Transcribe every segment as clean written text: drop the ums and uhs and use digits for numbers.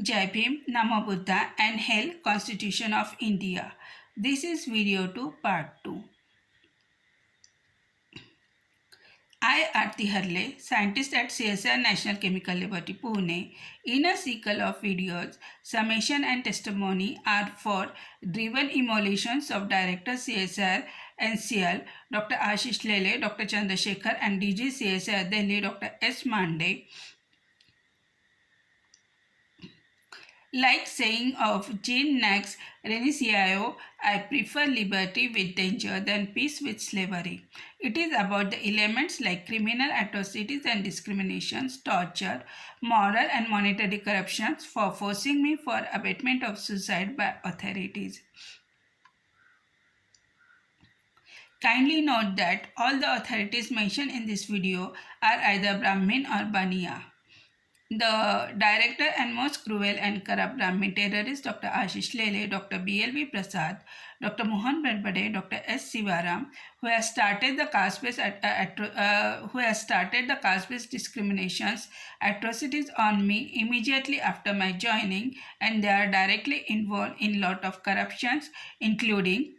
Jai Bhim, Namo Buddha and Hail Constitution of India. This is video 2 part 2. I, Aarti Harle, scientist at CSR National Chemical Laboratory, Pune, in a cycle of videos, summation and testimony are for driven emulations of Director CSR NCL, Dr. Ashish Lele, Dr. Chandrasekhar and DG CSR Delhi, Dr. S. Mande. Like saying of Jean Nax Renunciao, I prefer liberty with danger than peace with slavery. It is about the elements like criminal atrocities and discriminations, torture, moral and monetary corruptions for forcing me for abatement of suicide by authorities. Kindly note that all the authorities mentioned in this video are either Brahmin or Baniya. The director and most cruel and corrupt Brahmin terrorist Dr. Ashish Lele, Dr. B.L.V. Prasad, Dr. Mohan Bedbade, Dr. S. Sivaram, who has started the caste-based discriminations, atrocities on me immediately after my joining, and they are directly involved in lot of corruptions, including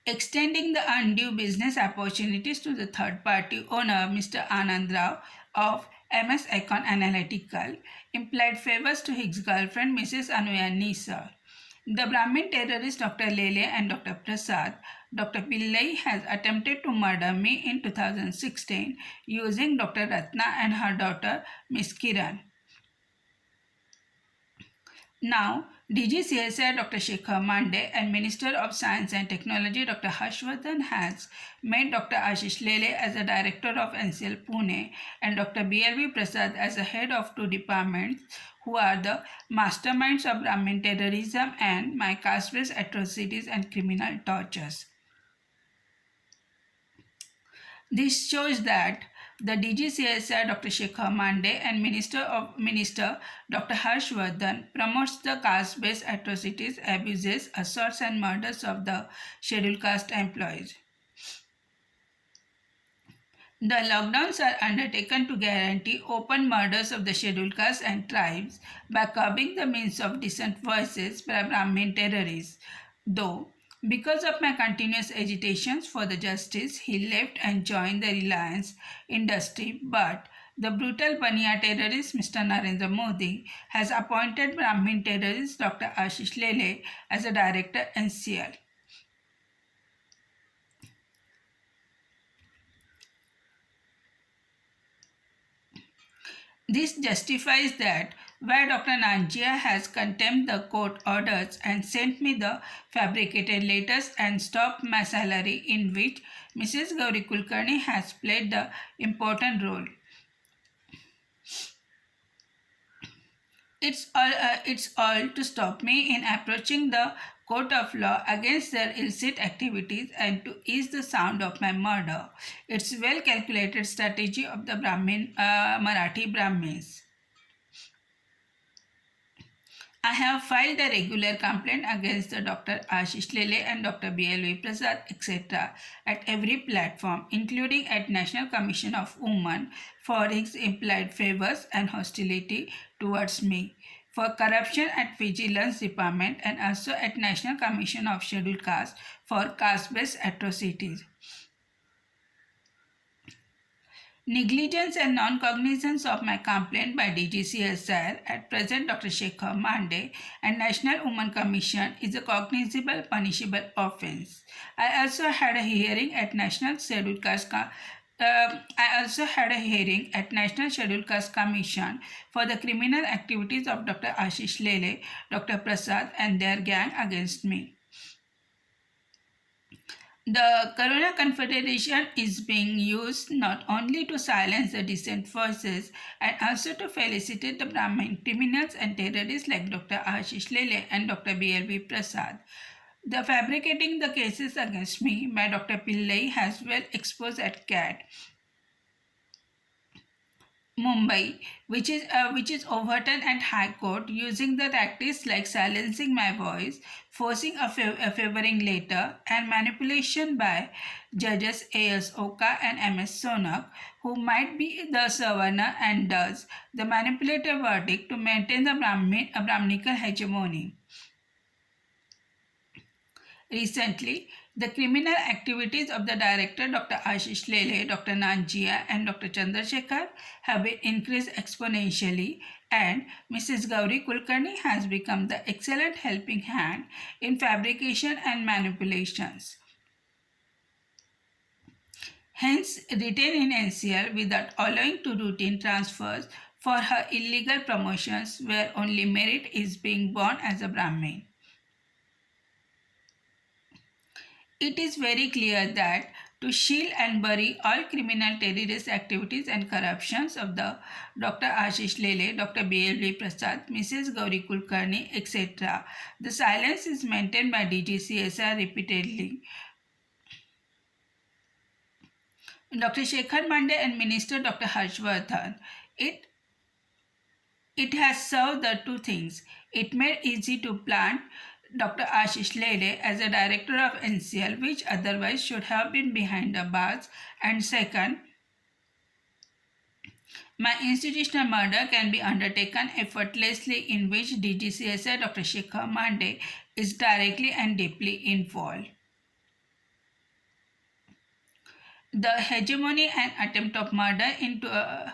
extending the undue business opportunities to the third party owner, Mr. Anand Rao of MS Icon Analytical, implied favors to his girlfriend, Mrs. Anuya Nisa. The Brahmin terrorist Dr. Lele and Dr. Prasad, Dr. Pillai has attempted to murder me in 2016 using Dr. Ratna and her daughter, Miss Kiran. Now, DG CSR Dr. Shekhar Mande and Minister of Science and Technology Dr. Harshvardhan has made Dr. Ashish Lele as a director of NCL Pune and Dr. B.L.V. Prasad as the head of two departments who are the masterminds of Brahmin terrorism and my caste-based atrocities and criminal tortures. This shows that the DGCSR Dr. Shekhar Mande and Minister Dr. Harshvardhan promotes the caste-based atrocities, abuses, assaults and murders of the scheduled caste employees. The lockdowns are undertaken to guarantee open murders of the scheduled castes and tribes by curbing the means of decent voices by Brahmin terrorists. Though, because of my continuous agitations for the justice, he left and joined the Reliance industry, but the brutal Baniya terrorist Mr. Narendra Modi has appointed Brahmin terrorist Dr. Ashish Lele as a director NCL. This justifies that where Dr. Nanjia has contemned the court orders and sent me the fabricated letters and stopped my salary, in which Mrs. Gauri Kulkarni has played the important role. It's all to stop me in approaching the court of law against their illicit activities and to ease the sound of my murder. It's well calculated strategy of the Marathi Brahmins. I have filed a regular complaint against the Dr. Ashish Lele and Dr. B.L.V. Prasad, etc. at every platform, including at National Commission of Women for his implied favors and hostility towards me, for corruption at Vigilance Department and also at National Commission of Scheduled Caste for caste-based atrocities. Negligence and non-cognizance of my complaint by DGCSR, at present Dr. Shekhar Mande, and National Women Commission is a cognizable punishable offence. I also had a hearing at National Scheduled Caste Commission for the criminal activities of Dr. Ashish Lele, Dr. Prasad and their gang against me. The Corona Confederation is being used not only to silence the dissent voices and also to felicitate the Brahmin criminals and terrorists like Dr. Ashish Lele and Dr. B.L.V. Prasad. The fabricating the cases against me by Dr. Pillai has well exposed at CAT. Mumbai, which is overturned at High Court using the tactics like silencing my voice, forcing a favoring letter, and manipulation by judges A.S. Oka and M.S. Sonak, who might be the Savarna and does the manipulative verdict to maintain the Brahminical hegemony. Recently, the criminal activities of the director Dr. Ashish Lele, Dr. Nanjia, and Dr. Chandrasekhar have been increased exponentially, and Mrs. Gauri Kulkarni has become the excellent helping hand in fabrication and manipulations. Hence, retained in NCR without allowing to routine transfers for her illegal promotions where only merit is being borne as a Brahmin. It is very clear that to shield and bury all criminal terrorist activities and corruptions of the Dr. Ashish Lele, Dr. B.L.V. Prasad, Mrs. Gauri Kulkarni, etc., the silence is maintained by DGCSR repeatedly. Dr. Shekhar Mande and Minister Dr. Harshvardhan. It has served the two things. It made easy to plant Dr. Ashish Lele as a director of NCL, which otherwise should have been behind the bars. And second, my institutional murder can be undertaken effortlessly, in which DGCSI Dr. Shekhar Mande is directly and deeply involved. The hegemony and attempt of murder into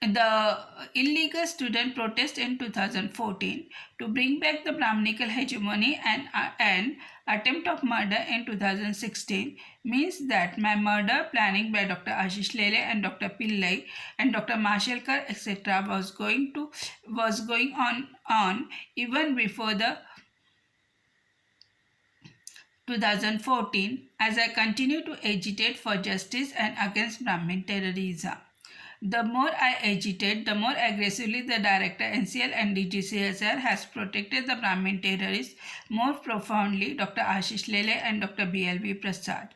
the illegal student protest in 2014 to bring back the Brahminical hegemony and an attempt of murder in 2016 means that my murder planning by Dr. Ashish Lele and Dr. Pillai and Dr. Mashelkar etc. was going on even before the 2014 as I continue to agitate for justice and against Brahmin terrorism. The more I agitate, the more aggressively the director NCL and DGCSR has protected the Brahmin terrorists, more profoundly Dr. Ashish Lele and Dr. B.L.V. Prasad.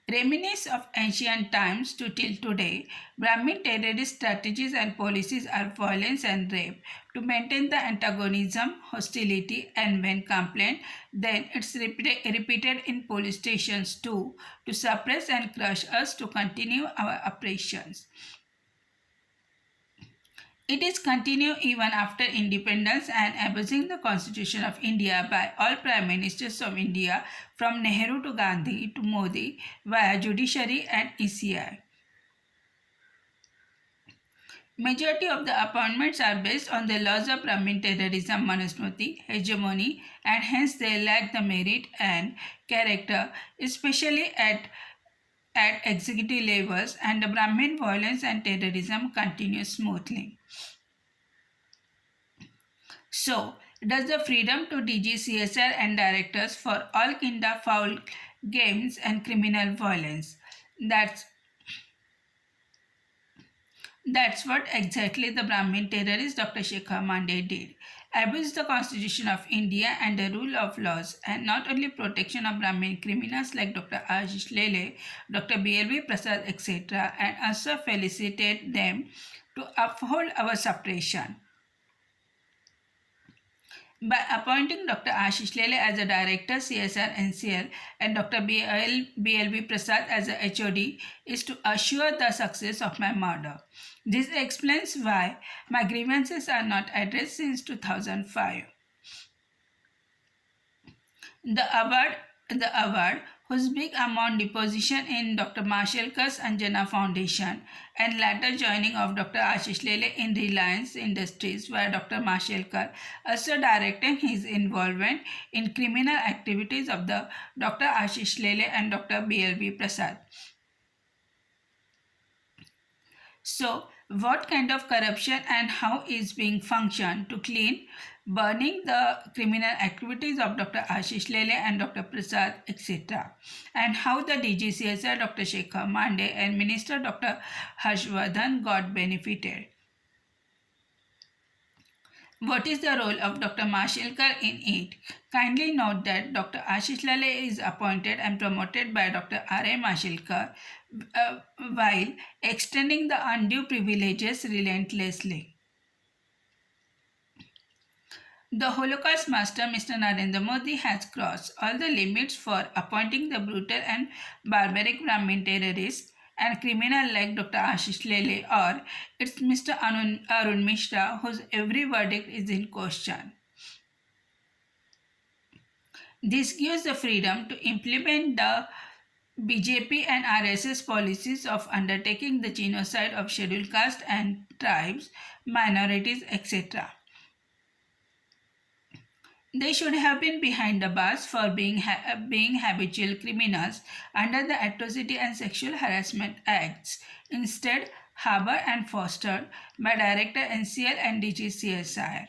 Reminisce of ancient times to till today, Brahmin terrorist strategies and policies are violence and rape to maintain the antagonism, hostility, and when complained, then it's repeated in police stations too to suppress and crush us to continue our operations. It is continued even after independence and abusing the Constitution of India by all Prime Ministers of India from Nehru to Gandhi to Modi via judiciary and ECI. Majority of the appointments are based on the laws of Brahmin terrorism, Manusmriti, hegemony, and hence they lack the merit and character, especially at executive levels, and the Brahmin violence and terrorism continues smoothly. So, does the freedom to DGCSR and directors for all kinda foul games and criminal violence? That's what exactly the Brahmin terrorist Dr. Shekhar Mande did. Abuse the Constitution of India and the rule of laws, and not only protection of Brahmin criminals like Dr. Ashish Lele, Dr. B.L.V. Prasad, etc., and also felicitate them to uphold our suppression. By appointing Dr. Ashish Lele as a director CSR NCL and Dr. B.L.V. Prasad as a HOD is to assure the success of my murder. This explains why my grievances are not addressed since 2005. The award, whose big amount deposition in Dr. Mashelkar's Anjana Foundation and later joining of Dr. Ashish Lele in Reliance Industries, where Dr. Mashelkar also directing his involvement in criminal activities of the Dr. Ashish Lele and Dr. B.L.V. Prasad. So, what kind of corruption and how is being functioned to clean burning the criminal activities of Dr. Ashish Lele and Dr. Prasad, etc. And how the DGCSR Dr. Shekhar Mande and Minister Dr. Harshvardhan got benefited. What is the role of Dr. Mashelkar in it? Kindly note that Dr. Ashish Lale is appointed and promoted by Dr. R.A. Mashelkar while extending the undue privileges relentlessly. The Holocaust master, Mr. Narendra Modi, has crossed all the limits for appointing the brutal and barbaric Brahmin terrorist and criminal like Dr. Ashish Lele, or it's Mr. Arun Mishra, whose every verdict is in question. This gives the freedom to implement the BJP and RSS policies of undertaking the genocide of scheduled caste and tribes, minorities, etc. They should have been behind the bars for being habitual criminals under the Atrocity and Sexual Harassment Acts, instead harbored and fostered by Director NCL and DGCSIR.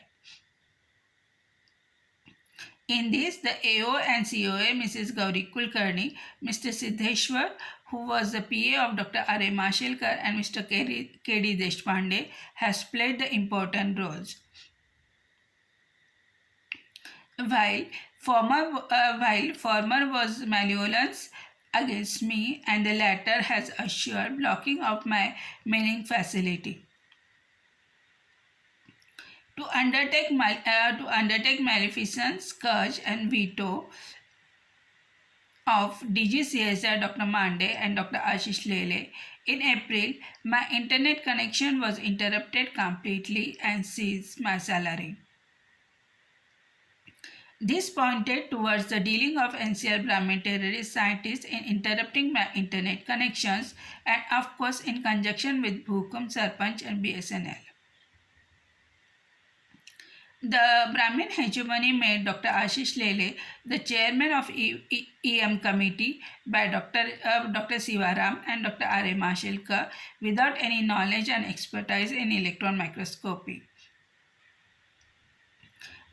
In this, the AO and COA, Mrs. Gauri Kulkarni, Mr. Siddheshwar, who was the PA of Dr. R.A. Mashelkar, and Mr. K.D. Deshpande, has played the important roles. While former was malvolence against me, and the latter has assured blocking of my mailing facility. To undertake maleficence, scourge, and veto of DGCSR Dr. Mande and Dr. Ashish Lele, in April, my internet connection was interrupted completely and seized my salary. This pointed towards the dealing of NCR Brahmin terrorist scientists in interrupting my internet connections and of course in conjunction with Bhukum, Sarpanch and BSNL. The Brahmin hegemony made Dr. Ashish Lele the chairman of EM committee by Dr. Sivaram and Dr. R.A. Mashelkar without any knowledge and expertise in electron microscopy.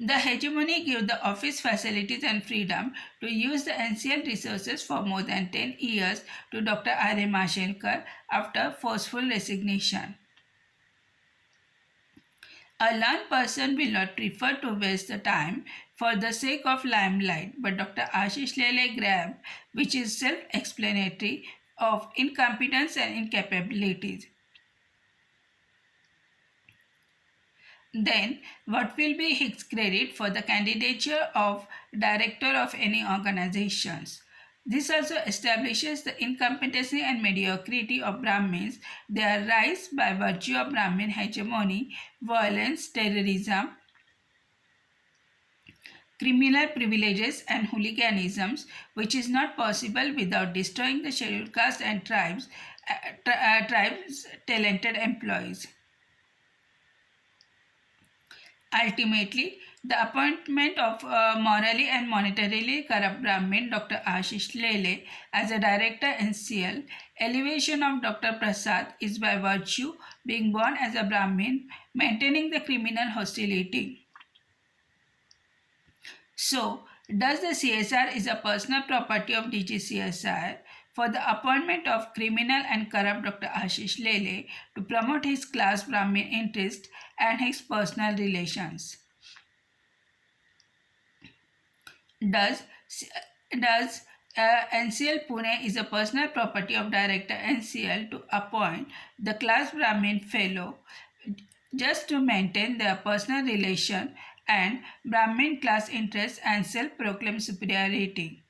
The hegemony gave the office facilities and freedom to use the NCL resources for more than 10 years to Dr. R.A. Mashelkar after forceful resignation. A learned person will not prefer to waste the time for the sake of limelight, but Dr. Ashish Lele grabbed, which is self-explanatory, of incompetence and incapabilities. Then, what will be his credit for the candidature of director of any organizations? This also establishes the incompetency and mediocrity of Brahmins, their rise by virtue of Brahmin hegemony, violence, terrorism, criminal privileges and hooliganisms, which is not possible without destroying the scheduled caste and tribes' talented employees. Ultimately, the appointment of morally and monetarily corrupt Brahmin Dr. Ashish Lele as a director NCL, elevation of Dr. Prasad is by virtue being born as a Brahmin, maintaining the criminal hostility. So, does the CSR is a personal property of DGCSR for the appointment of criminal and corrupt Dr. Ashish Lele to promote his class Brahmin interest and his personal relations? Does NCL Pune is a personal property of Director NCL to appoint the class Brahmin fellow just to maintain their personal relation and Brahmin class interests and self-proclaimed superiority?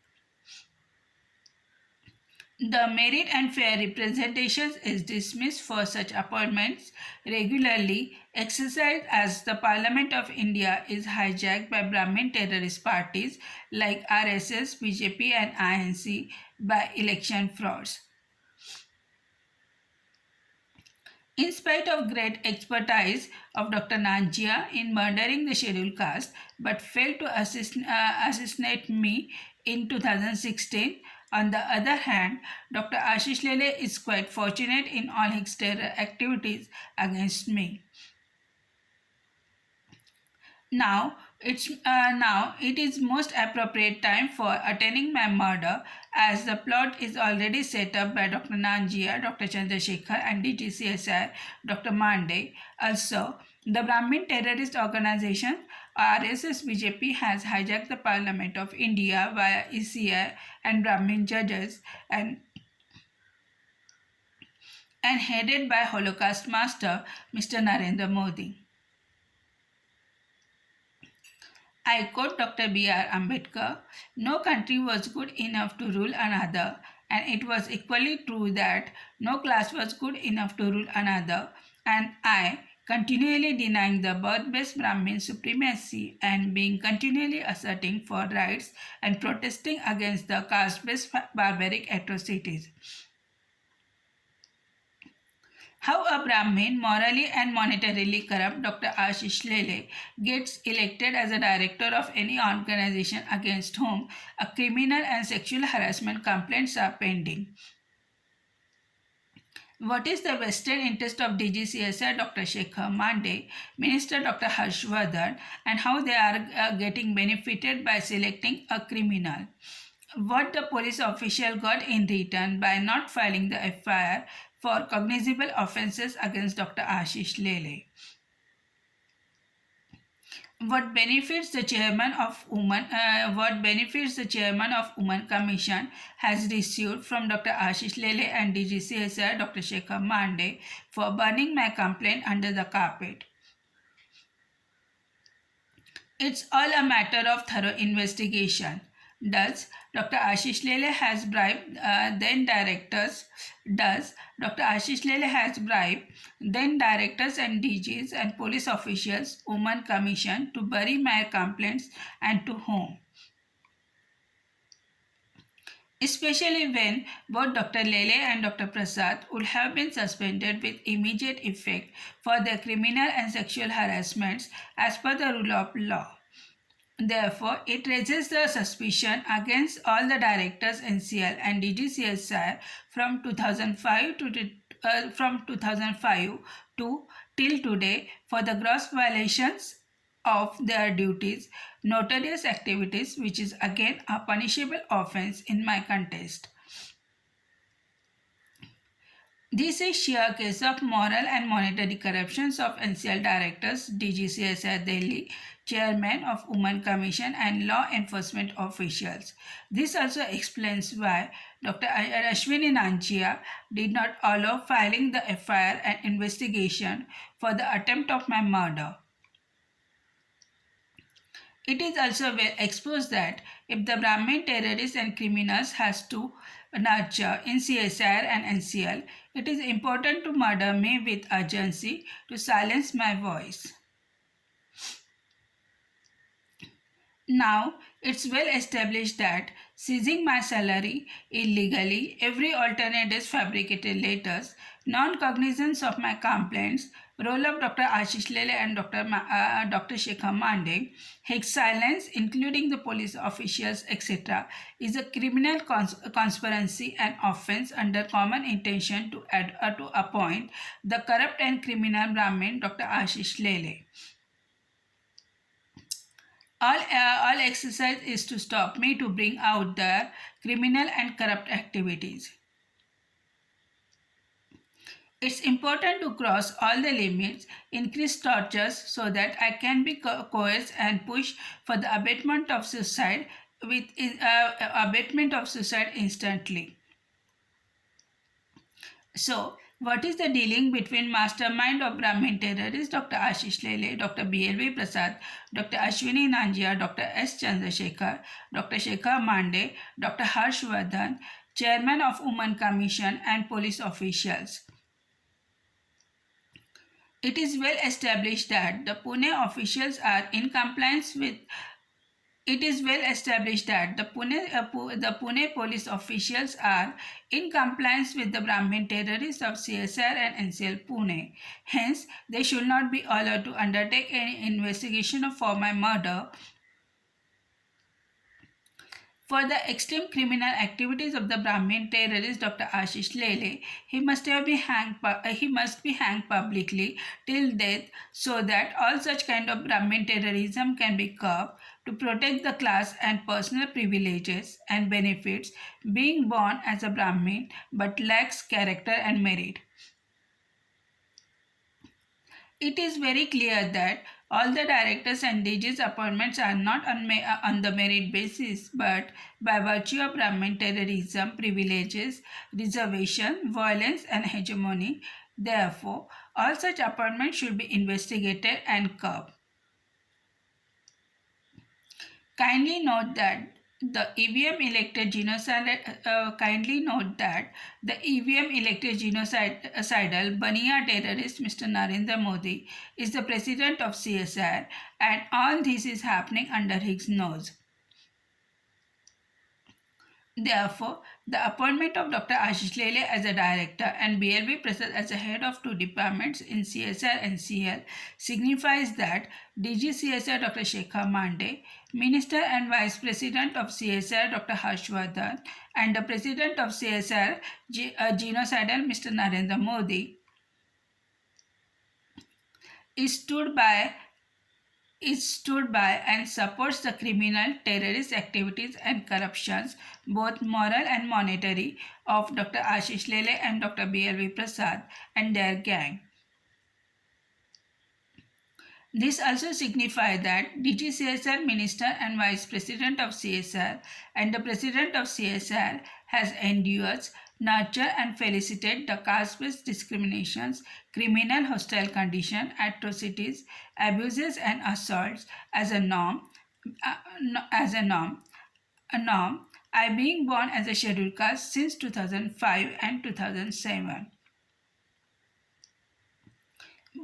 The merit and fair representation is dismissed for such appointments regularly exercised as the Parliament of India is hijacked by Brahmin terrorist parties like RSS, BJP and INC by election frauds. In spite of great expertise of Dr. Nanjia in murdering the scheduled caste, but failed to assassinate me in 2016, on the other hand, Dr. Ashish Lele is quite fortunate in all his terror activities against me. Now it is most appropriate time for attending my murder, as the plot is already set up by Dr. Nanjia, Dr. Chandrasekhar and DGCSR, Dr. Mande. Also, The Brahmin terrorist organization RSS BJP has hijacked the Parliament of India via ECI and Brahmin judges and headed by Holocaust master Mr. Narendra Modi. I quote Dr. B.R. Ambedkar, "No country was good enough to rule another, and it was equally true that no class was good enough to rule another, and I, continually denying the birth-based Brahmin supremacy and being continually asserting for rights and protesting against the caste-based barbaric atrocities." How a Brahmin, morally and monetarily corrupt Dr. Ashish Lele, gets elected as a director of any organization against whom a criminal and sexual harassment complaints are pending. What is the vested interest of DGCSR Dr. Shekhar Mande, Minister Dr. Harshvardhan, and how they are getting benefited by selecting a criminal? What the police official got in return by not filing the FIR for cognizable offences against Dr. Ashish Lele? What benefits the chairman of Women Commission has received from Dr. Ashish Lele and DGCSR Dr. Shekhar Mande for burning my complaint under the carpet? It's all a matter of thorough investigation. Does Dr. Ashish Lele has bribed then directors? Does Dr. Ashish Lele has bribed then directors and DGs and police officials, Women Commission to bury my complaints, and to whom? Especially when both Dr. Lele and Dr. Prasad would have been suspended with immediate effect for their criminal and sexual harassments as per the rule of law. Therefore, it raises the suspicion against all the directors NCL and DGCSI from 2005 to till today for the gross violations of their duties, notorious activities, which is again a punishable offense in my contest. This is sheer case of moral and monetary corruptions of NCL directors, DGCSI Delhi, chairman of Women Commission and law enforcement officials. This also explains why Dr. Ashwini Nanchia did not allow filing the FIR and investigation for the attempt of my murder. It is also well exposed that if the Brahmin terrorists and criminals has to nurture in CSIR and NCL, it is important to murder me with urgency to silence my voice. Now, it's well established that seizing my salary illegally, every alternate is fabricated letters, non-cognizance of my complaints, role of Dr. Ashish Lele and Dr. Shekhar Mande, his silence, including the police officials, etc., is a criminal conspiracy and offense under common intention to appoint the corrupt and criminal Brahmin Dr. Ashish Lele. All exercise is to stop me to bring out their criminal and corrupt activities. It's important to cross all the limits, increase tortures so that I can be coerced and pushed for the abatement of suicide instantly. So, what is the dealing between mastermind of Brahmin terrorists Dr. Ashish Lele, Dr. B.L.V. Prasad, Dr. Ashwini Nanjia, Dr. S. Chandrasekhar, Dr. Shekhar Mande, Dr. Harshvardhan, Chairman of Women Commission and police officials? It is well established that the Pune officials are in compliance with It is well established that the Pune police officials are in compliance with the Brahmin terrorists of CSR and NCL Pune. Hence, they should not be allowed to undertake any investigation for my murder. For the extreme criminal activities of the Brahmin terrorist Dr. Ashish Lele, he must be hanged publicly till death so that all such kind of Brahmin terrorism can be curbed to protect the class and personal privileges and benefits being born as a Brahmin but lacks character and merit. It is very clear that all the directors and DGs appointments are not on the merit basis but by virtue of Brahmin terrorism, privileges, reservation, violence, and hegemony. Therefore, all such appointments should be investigated and curbed. Kindly note that the EVM elected genocidal Bania terrorist Mr. Narendra Modi is the president of CSIR, and all this is happening under his nose. Therefore, the appointment of Dr. Ashish Lele as a director and BLV Prasad as a head of two departments in CSR and CL signifies that DG CSR Dr. Shekhar Mande, Minister and Vice President of CSR Dr. Harshvardhan, and the President of CSR genocidal Mr. Narendra Modi stood by and supports the criminal, terrorist activities and corruptions, both moral and monetary, of Dr. Ashish Lele and Dr. B.L.V. Prasad and their gang. This also signifies that DG CSR Minister and Vice President of CSR and the President of CSR has endured, nurture and felicitate the caste-based discriminations, criminal hostile condition, atrocities, abuses and assaults as a norm. I being born as a scheduled caste since 2005 and 2007.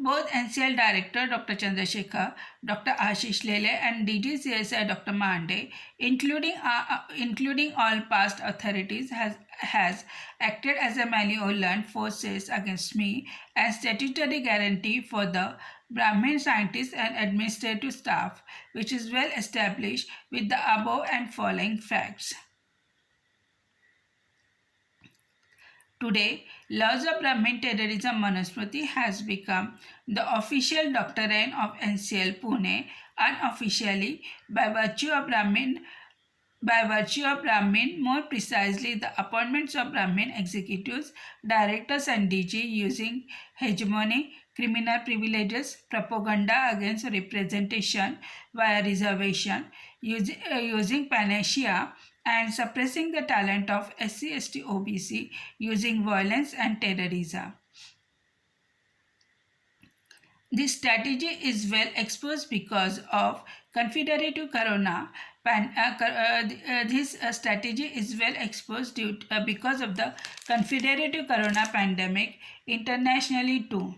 Both NCL Director Dr. Chandrasekhar, Dr. Ashish Lele and DGCSI Dr. Mande, including all past authorities, has acted as a malevolent forces against me and statutory guarantee for the Brahmin scientists and administrative staff, which is well established with the above and following facts. Today, laws of Brahmin terrorism Manusmriti has become the official doctrine of NCL Pune, unofficially by virtue of Brahmin, more precisely the appointments of Brahmin executives, directors and DG using hegemony, criminal privileges, propaganda against representation via reservation, using panacea, and suppressing the talent of SC, ST, OBC using violence and terrorism. This strategy is well exposed because of Confederative Corona. This strategy is well exposed because of the Confederative Corona pandemic internationally too.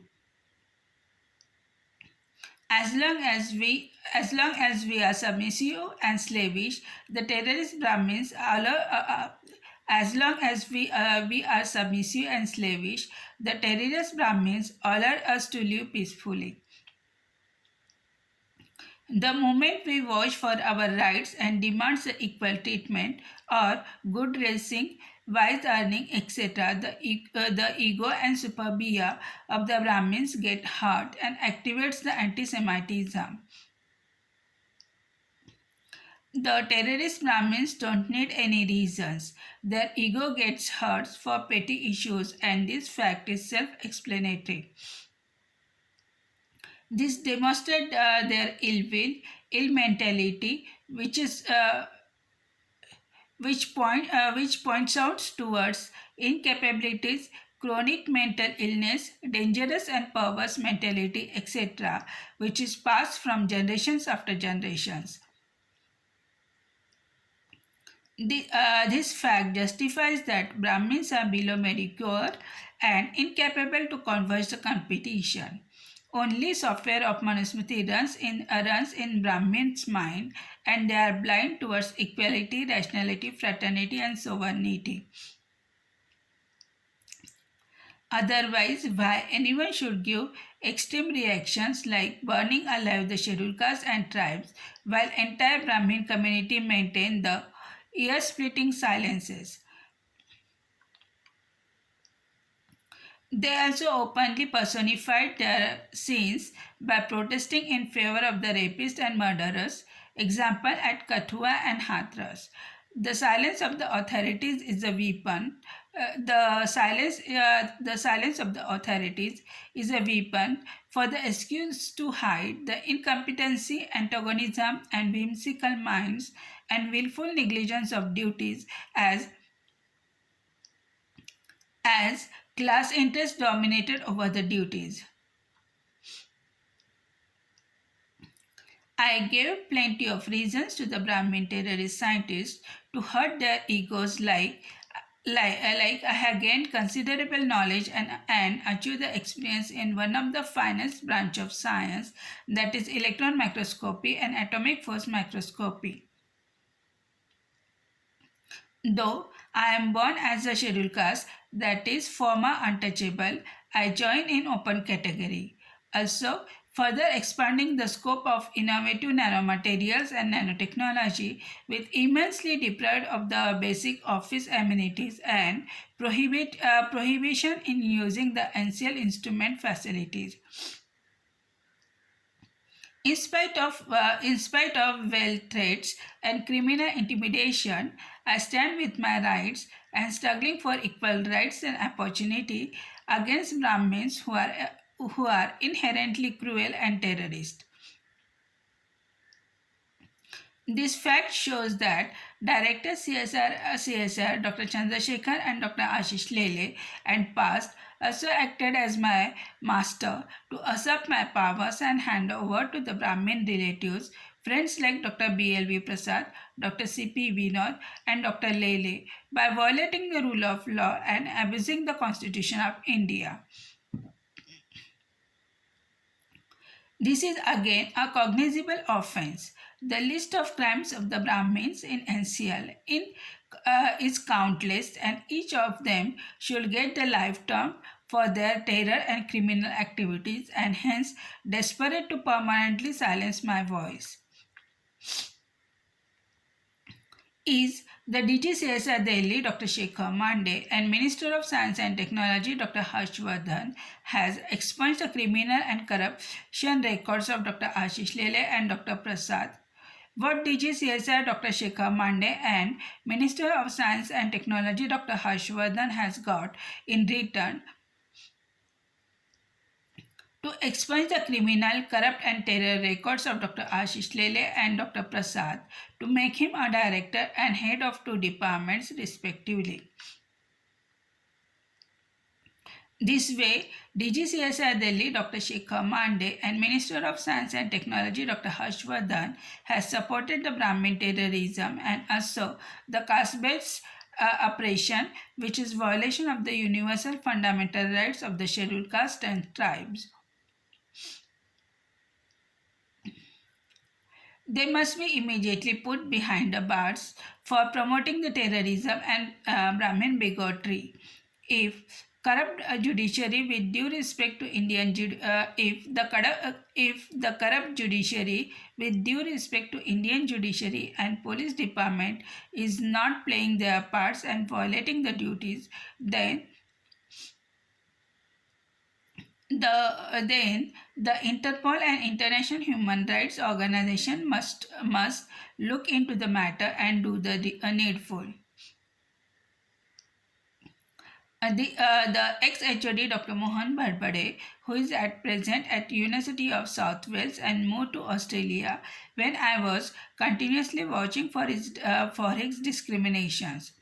As long as we are submissive and slavish, the terrorist Brahmins as long as we are submissive and slavish, the terrorist Brahmins allow us to live peacefully. The moment we watch for our rights and demands the equal treatment or good dressing, wise earning, etc., the ego and superbia of the Brahmins get hurt and activates the anti-Semitism. The terrorist Brahmins don't need any reasons. Their ego gets hurt for petty issues, and this fact is self-explanatory. This demonstrates their ill will, ill mentality, which points out towards incapabilities, chronic mental illness, dangerous and perverse mentality, etc., which is passed from generations after generations. This fact justifies that Brahmins are below mediocre and incapable to converge the competition. Only software of Manusmriti runs in Brahmin's mind, and they are blind towards equality, rationality, fraternity, and sovereignty. Otherwise, why anyone should give extreme reactions like burning alive the scheduled castes and tribes, while entire Brahmin community maintain the ear-splitting silences? They also openly personified their sins by protesting in favor of the rapists and murderers, example at Kathua and Hathras. The silence of the authorities is a weapon the silence of the authorities is a weapon for the excuse to hide the incompetency, antagonism, and whimsical minds and willful negligence of duties as class interest dominated over the duties. I gave plenty of reasons to the Brahmin terrorist scientists to hurt their egos like I have gained considerable knowledge and achieved the experience in one of the finest branch of science, that is electron microscopy and atomic force microscopy. Though I am born as a scheduled caste, that is former untouchable, I join in open category. Also, further expanding the scope of innovative nanomaterials and nanotechnology with immensely deprived of the basic office amenities and prohibition in using the ancient instrument facilities. In spite of wealth threats and criminal intimidation, I stand with my rights and struggling for equal rights and opportunity against Brahmins who are inherently cruel and terrorist. This fact shows that Director CSR Dr. Chandrasekhar and Dr. Ashish Lele and past also acted as my master to usurp my powers and hand over to the Brahmin relatives, friends like Dr. B.L.V. Prasad, Dr. C.P. Vinod, and Dr. Lele by violating the rule of law and abusing the Constitution of India. This is again a cognizable offense. The list of crimes of the Brahmins in NCL is countless, and each of them should get the life term for their terror and criminal activities, and hence desperate to permanently silence my voice. Is the DGCSR Delhi Dr. Shekhar Mande and Minister of Science and Technology Dr. Harshvardhan has expunged the criminal and corruption records of Dr. Ashish Lele and Dr. Prasad. What DGCSR Dr. Shekhar Mande and Minister of Science and Technology Dr. Harshvardhan has got in return to expunge the criminal, corrupt, and terror records of Dr. Ashish Lele and Dr. Prasad to make him a director and head of two departments, respectively. This way, DGCSR Delhi Dr. Shekhar Mande and Minister of Science and Technology Dr. Harshvardhan has supported the Brahmin terrorism and also the caste-based oppression, which is violation of the universal fundamental rights of the scheduled caste and tribes. They must be immediately put behind the bars for promoting the terrorism and Brahmin bigotry. If corrupt judiciary with due respect to if the corrupt judiciary with due respect to Indian judiciary and police department is not playing their parts and violating the duties, then the Interpol and International Human Rights Organization must look into the matter and do the needful. The ex-HOD Dr. Mohan Bharbade, who is at present at University of South Wales and moved to Australia when I was continuously watching for his discriminations.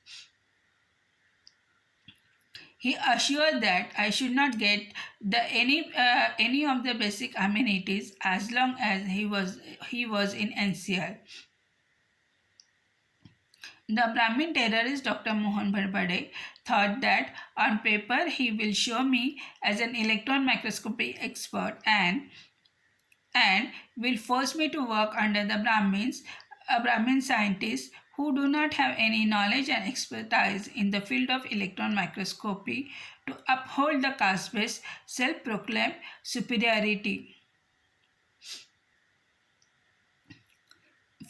He assured that I should not get any of the basic amenities as long as he was in NCL. The Brahmin terrorist Dr. Mohan Bharbade thought that on paper he will show me as an electron microscopy expert and will force me to work under the Brahmin scientists who do not have any knowledge and expertise in the field of electron microscopy to uphold the caste-based self-proclaimed superiority.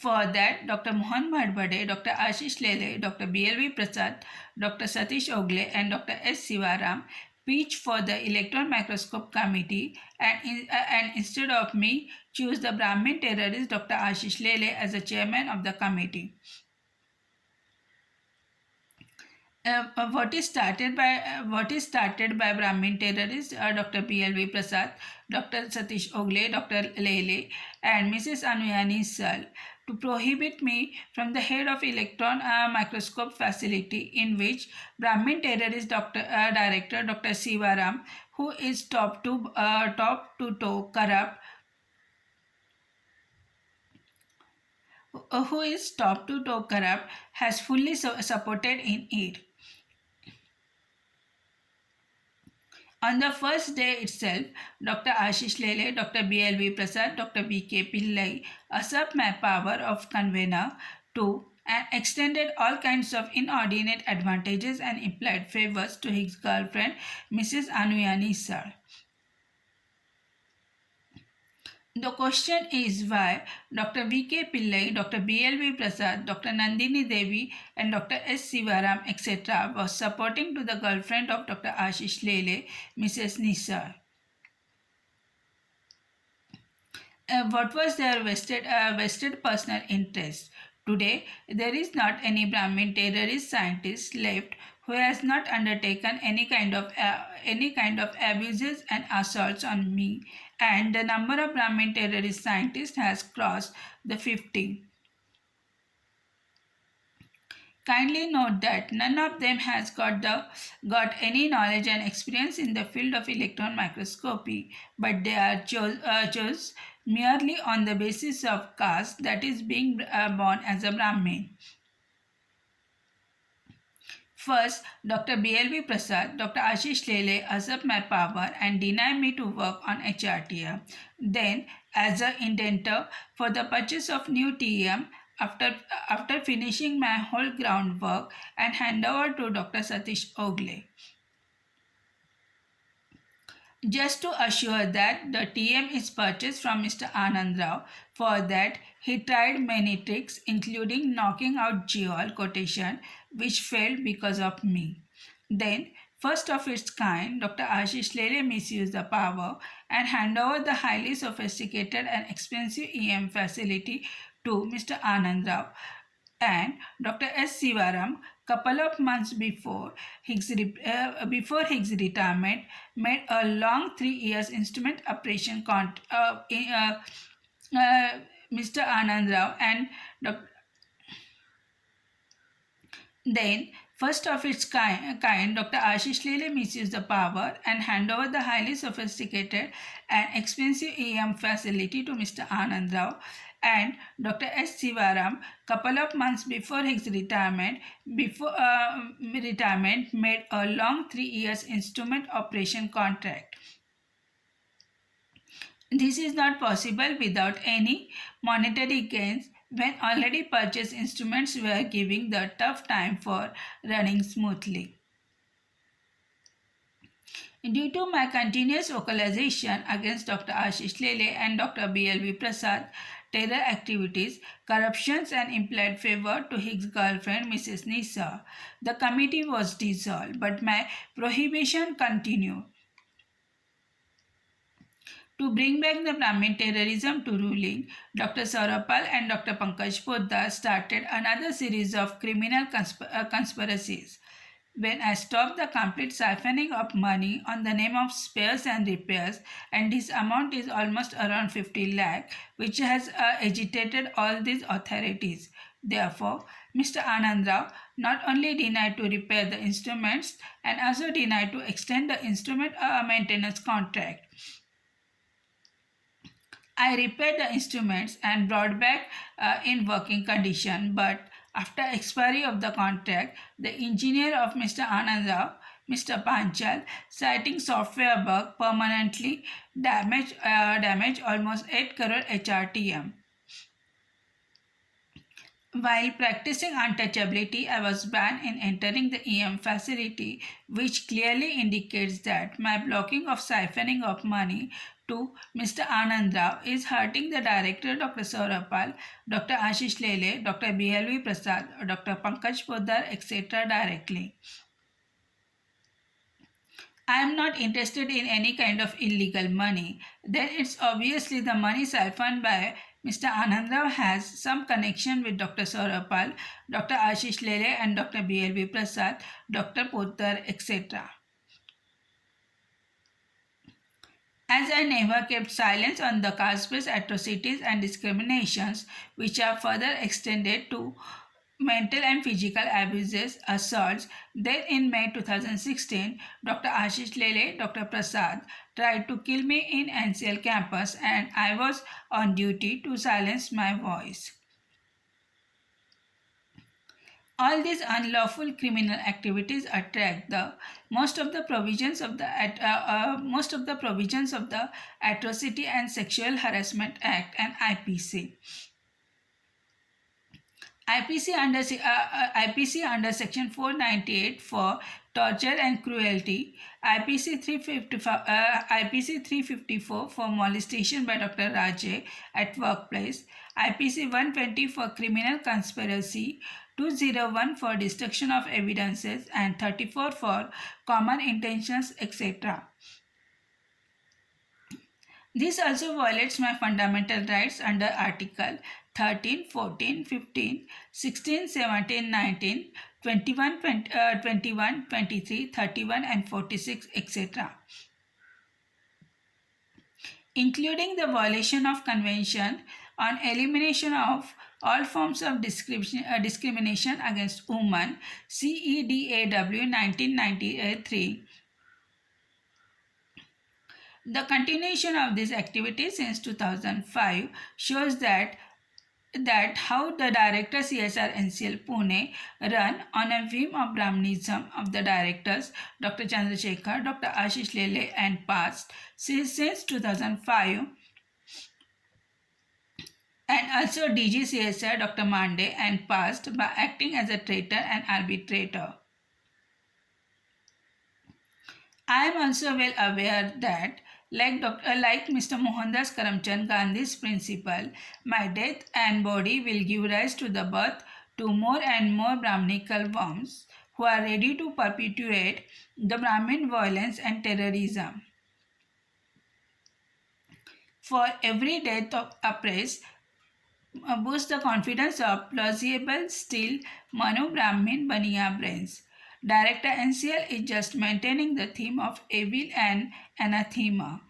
For that, Dr. Mohan Bharbade, Dr. Ashish Lele, Dr. B.L.V. Prasad, Dr. Satish Ogle, and Dr. S. Sivaram pitched for the electron microscope committee and instead of me, choose the Brahmin terrorist Dr. Ashish Lele as the chairman of the committee. what is started by Brahmin terrorists Dr. P.L.V. Prasad, Dr. Satish Ogle, Dr. Lele, and Mrs. Anuyani Sal to prohibit me from the head of electron microscope facility in which Brahmin terrorist director Dr. Sivaram, who is top to toe corrupt, who is top to toe corrupt, has fully supported in it. On the first day itself, Dr. Ashish Lele, Dr. B.L.V. Prasad, Dr. B.K. Pillai usurped my power of convener to and extended all kinds of inordinate advantages and implied favors to his girlfriend, Mrs. Anuyani Sir. The question is why Dr. V.K. Pillai, Dr. B.L.V. Prasad, Dr. Nandini Devi, and Dr. S. Sivaram, etc., was supporting to the girlfriend of Dr. Ashish Lele, Mrs. Nisar. What was their vested personal interest? Today, there is not any Brahmin terrorist scientist left who has not undertaken any kind of abuses and assaults on me, and the number of Brahmin terrorist scientists has crossed the 50. Kindly note that none of them has got any knowledge and experience in the field of electron microscopy, but they are chose merely on the basis of caste, that is being born as a Brahmin. First, Dr. B.L.V. Prasad, Dr. Ashish Lele usurp my power and deny me to work on HRTM. Then, as an indentor for the purchase of new TM, after finishing my whole groundwork and hand over to Dr. Satish Ogle. Just to assure that the TM is purchased from Mr. Anand Rao. For that, he tried many tricks, including knocking out Geol quotation, which failed because of me. Then, first of its kind, Dr. Ashish Lele misused the power and hand over the highly sophisticated and expensive EM facility to Mr. Anand Rao and Dr. S. Sivaram, couple of months before his retirement, made a long 3 years instrument operation Mr. Anand Rao and Dr. Then, first of its kind, Dr. Ashish Lele misused the power and hand over the highly sophisticated and expensive EM facility to Mr. Anand Rao and Dr. S. Sivaram, couple of months before his retirement, made a long 3 years instrument operation contract. This is not possible without any monetary gains when already purchased instruments were giving the tough time for running smoothly. Due to my continuous vocalization against Dr. Ashish Lele and Dr. B.L.V. Prasad, terror activities, corruptions, and implied favor to his girlfriend Mrs. Nisa, the committee was dissolved, but my prohibition continued. To bring back the Brahmin terrorism to ruling, Dr. Saurabh and Dr. Pankaj Poddar started another series of criminal conspiracies. When I stopped the complete siphoning of money on the name of spares and repairs, and this amount is almost around 50 lakh, which has agitated all these authorities. Therefore, Mr. Anand Rao not only denied to repair the instruments and also denied to extend the instrument maintenance contract. I repaired the instruments and brought back in working condition, but after expiry of the contract, the engineer of Mr. Anand Rao, Mr. Panchal, citing software bug, permanently damaged almost 8 crore HRTM. While practicing untouchability, I was banned in entering the EM facility, which clearly indicates that my blocking of siphoning of money to Mr. Anand Rao is hurting the director Dr. Saurabh, Dr. Ashish Lele, Dr. B.L.V. Prasad, Dr. Pankaj Poddar, etc. directly. I am not interested in any kind of illegal money. Then it's obviously the money siphoned by Mr. Anand Rao has some connection with Dr. Saurabh, Dr. Ashish Lele and Dr. B.L.V. Prasad, Dr. Pottar, etc. As I never kept silence on the caste-based atrocities and discriminations, which are further extended to mental and physical abuses, assaults, then in May 2016, Dr. Ashish Lele, Dr. Prasad tried to kill me in NCL campus and I was on duty to silence my voice. All these unlawful criminal activities attract the most of the provisions of the Atrocity and Sexual Harassment Act and IPC. IPC under Section 498 for torture and cruelty, IPC 354 for molestation by Dr. Raje at workplace, IPC 120 for criminal conspiracy, 201 for destruction of evidences, and 34 for common intentions, etc. This also violates my fundamental rights under Article 13, 14, 15, 16, 17, 19, 21, 23, 31, and 46, etc. Including the violation of Convention on Elimination of all forms of discrimination against women, CEDAW 1993. The continuation of this activity since 2005 shows that how the director CSR NCL Pune run on a whim of Brahmanism of the directors Dr. Chandrasekhar, Dr. Ashish Lele and past since 2005, and also DG CSR Dr. Mande and past by acting as a traitor and arbitrator. I am also well aware that like Mr. Mohandas Karamchand Gandhi's principle, my death and body will give rise to the birth to more and more Brahminical worms who are ready to perpetuate the Brahmin violence and terrorism. For every death of oppressed, boost the confidence of plausible still Manu Brahmin Baniya brains. Director NCL is just maintaining the theme of evil and anathema.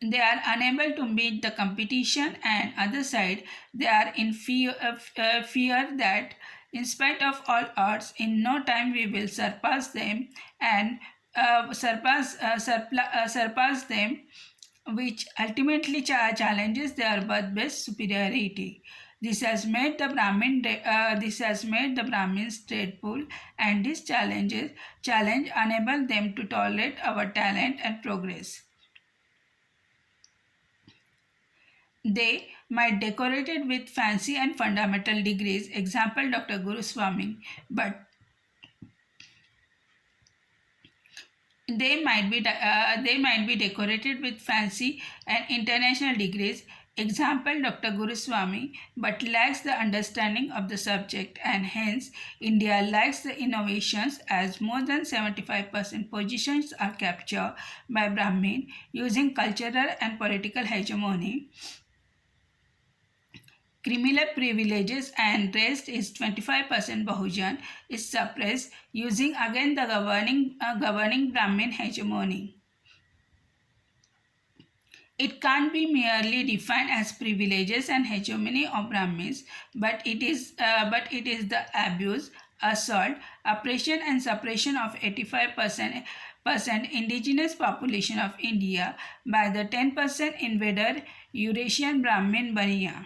They are unable to meet the competition, and other side they are in fear that in spite of all odds, in no time we will surpass them and surpass them, which ultimately challenges their birth-based superiority. This has made the Brahmins dreadful, and this challenge enable them to tolerate our talent and progress. They might decorate it with fancy and fundamental degrees, example Dr. Guru Swami, but they might be decorated with fancy and international degrees, example Dr. Guru Swami, but lacks the understanding of the subject, and hence India lacks the innovations as more than 75% positions are captured by Brahmin using cultural and political hegemony, criminal privileges, and rest is 25% Bahujan is suppressed using again the governing Brahmin hegemony. It can't be merely defined as privileges and hegemony of Brahmins, but it is the abuse, assault, oppression, and suppression of 85% indigenous population of India by the 10% invader Eurasian Brahmin Baniya.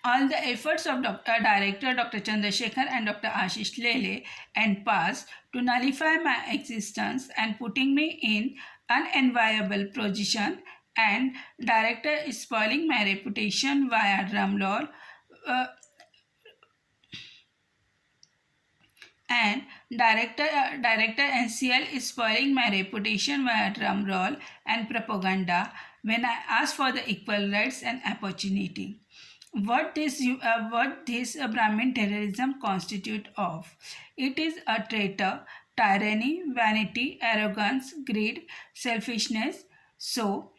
All the efforts of Director Dr. Chandrasekhar and Dr. Ashish Lele and past to nullify my existence and putting me in unenviable position, and Director is spoiling my reputation via drum roll, and Director NCL is spoiling my reputation via drum roll and propaganda when I ask for the equal rights and opportunity. What this Brahmin terrorism constitute of? It is a traitor, tyranny, vanity, arrogance, greed, selfishness, so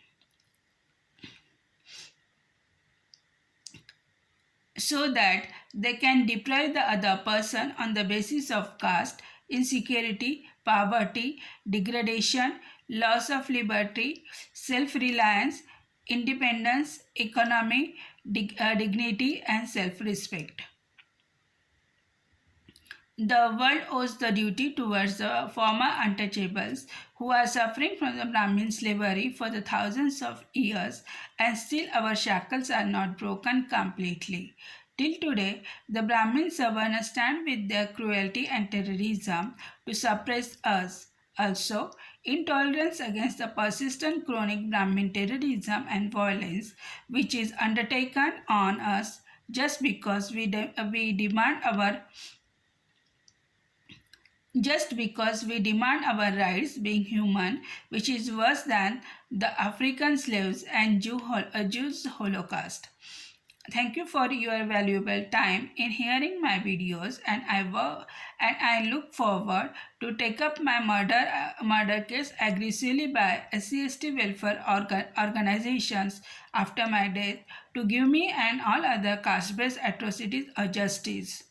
that they can deprive the other person on the basis of caste, insecurity, poverty, degradation, loss of liberty, self reliance, independence, economy, dignity, and self respect. The world owes the duty towards the former untouchables who are suffering from the Brahmin slavery for the thousands of years, and still our shackles are not broken completely. Till today, the Brahmin Savarnas stand with their cruelty and terrorism to suppress us. Also, intolerance against the persistent chronic Brahmin terrorism and violence which is undertaken on us just because we demand our just because we demand our rights being human, which is worse than the African slaves and Jews Holocaust. Thank you for your valuable time in hearing my videos, and I look forward to take up my murder case aggressively by SC/ST welfare organizations after my death to give me and all other caste-based atrocities a justice.